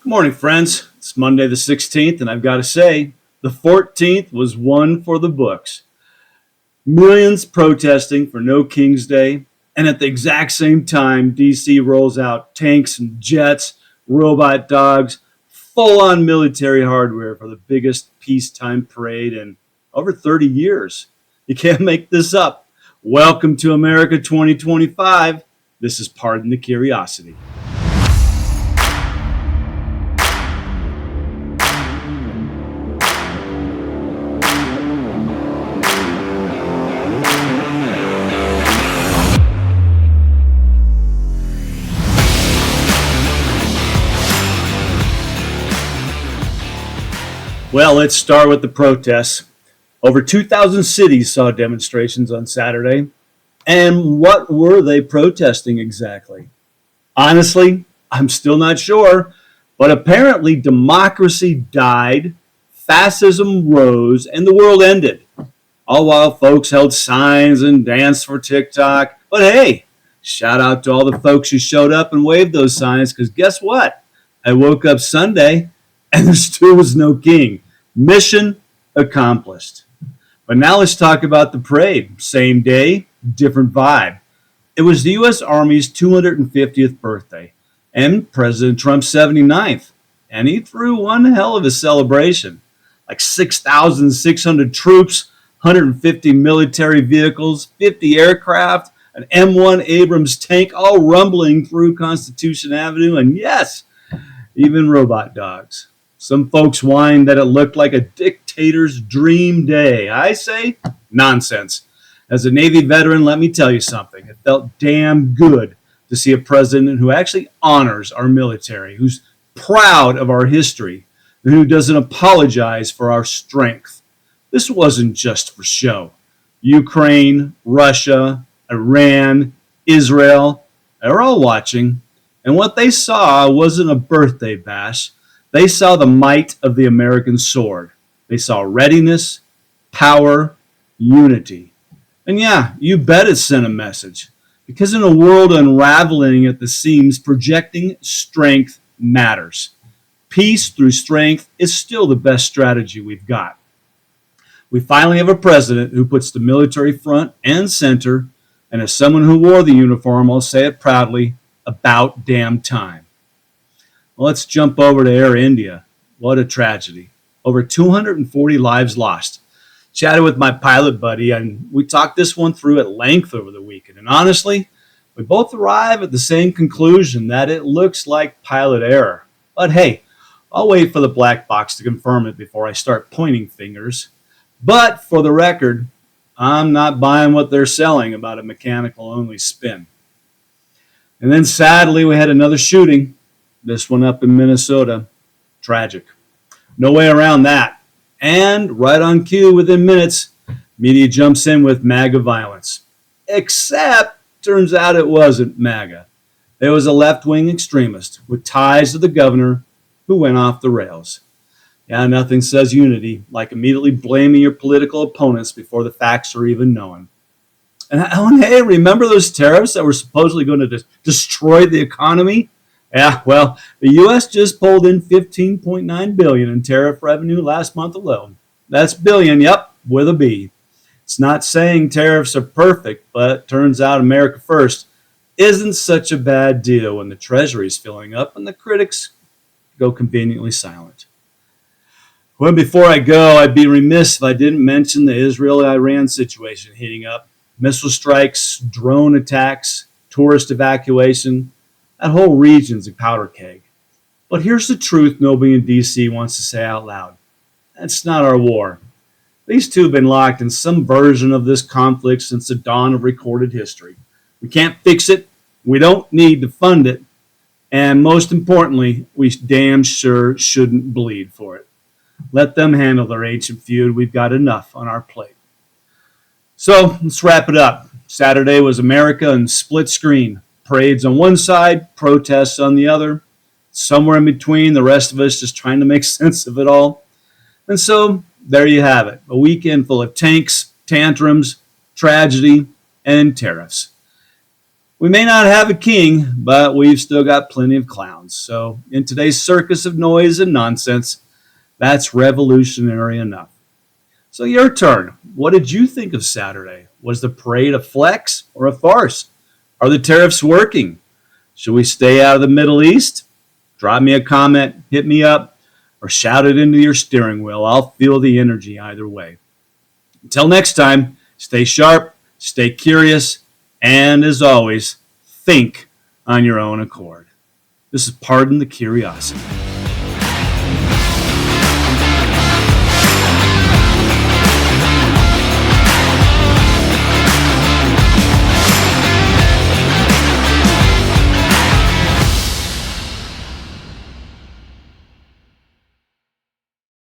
Good morning, friends. It's Monday the 16th, and I've got to say, the 14th was one for the books. Millions protesting for no King's Day, and at the exact same time, D.C. rolls out tanks and jets, robot dogs, full-on military hardware for the biggest peacetime parade in over 30 years. You can't make this up. Welcome to America 2025. This is Pardon the Curiosity. Well, let's start with the protests. Over 2,000 cities saw demonstrations on Saturday. And what were they protesting exactly? Honestly, I'm still not sure. But apparently democracy died, fascism rose, and the world ended. All while folks held signs and danced for TikTok. But hey, shout out to all the folks who showed up and waved those signs, because guess what? I woke up Sunday and there still was no king. Mission accomplished. But now let's talk about the parade. Same day, different vibe. It was the U.S. Army's 250th birthday and President Trump's 79th. And he threw one hell of a celebration. Like 6,600 troops, 150 military vehicles, 50 aircraft, an M1 Abrams tank all rumbling through Constitution Avenue, and yes, even robot dogs. Some folks whined that it looked like a dictator's dream day. I say, nonsense. As a Navy veteran, let me tell you something. It felt damn good to see a president who actually honors our military, who's proud of our history, and who doesn't apologize for our strength. This wasn't just for show. Ukraine, Russia, Iran, Israel, they're all watching. And what they saw wasn't a birthday bash. They saw the might of the American sword. They saw readiness, power, unity. And yeah, you bet it sent a message. Because in a world unraveling at the seams, projecting strength matters. Peace through strength is still the best strategy we've got. We finally have a president who puts the military front and center, and as someone who wore the uniform, I'll say it proudly, about damn time. Well, let's jump over to Air India. What a tragedy. Over 240 lives lost. Chatted with my pilot buddy, and we talked this one through at length over the weekend. And honestly, we both arrive at the same conclusion, that it looks like pilot error. But hey, I'll wait for the black box to confirm it before I start pointing fingers. But for the record, I'm not buying what they're selling about a mechanical-only spin. And then sadly, we had another shooting. This one up in Minnesota. Tragic. No way around that. And right on cue, within minutes, media jumps in with MAGA violence. Except, turns out it wasn't MAGA. There was a left-wing extremist with ties to the governor who went off the rails. Yeah, nothing says unity like immediately blaming your political opponents before the facts are even known. And hey, remember those tariffs that were supposedly going to destroy the economy? Yeah, well, the U.S. just pulled in $15.9 billion in tariff revenue last month alone. That's billion, yep, with a B. It's not saying tariffs are perfect, but it turns out America first isn't such a bad deal when the Treasury's filling up and the critics go conveniently silent. Well, before I go, I'd be remiss if I didn't mention the Israel-Iran situation heating up. Missile strikes, drone attacks, tourist evacuation. That whole region's a powder keg. But here's the truth nobody in D.C. wants to say out loud. That's not our war. These two have been locked in some version of this conflict since the dawn of recorded history. We can't fix it. We don't need to fund it. And most importantly, we damn sure shouldn't bleed for it. Let them handle their ancient feud. We've got enough on our plate. So let's wrap it up. Saturday was America and split screen. Parades on one side, protests on the other. Somewhere in between, the rest of us just trying to make sense of it all. And so there you have it. A weekend full of tanks, tantrums, tragedy, and tariffs. We may not have a king, but we've still got plenty of clowns. So, in today's circus of noise and nonsense, that's revolutionary enough. So, your turn. What did you think of Saturday? Was the parade a flex or a farce? Are the tariffs working? Should we stay out of the Middle East? Drop me a comment, hit me up, or shout it into your steering wheel. I'll feel the energy either way. Until next time, stay sharp, stay curious, and as always, think on your own accord. This is Pardon the Curiosity.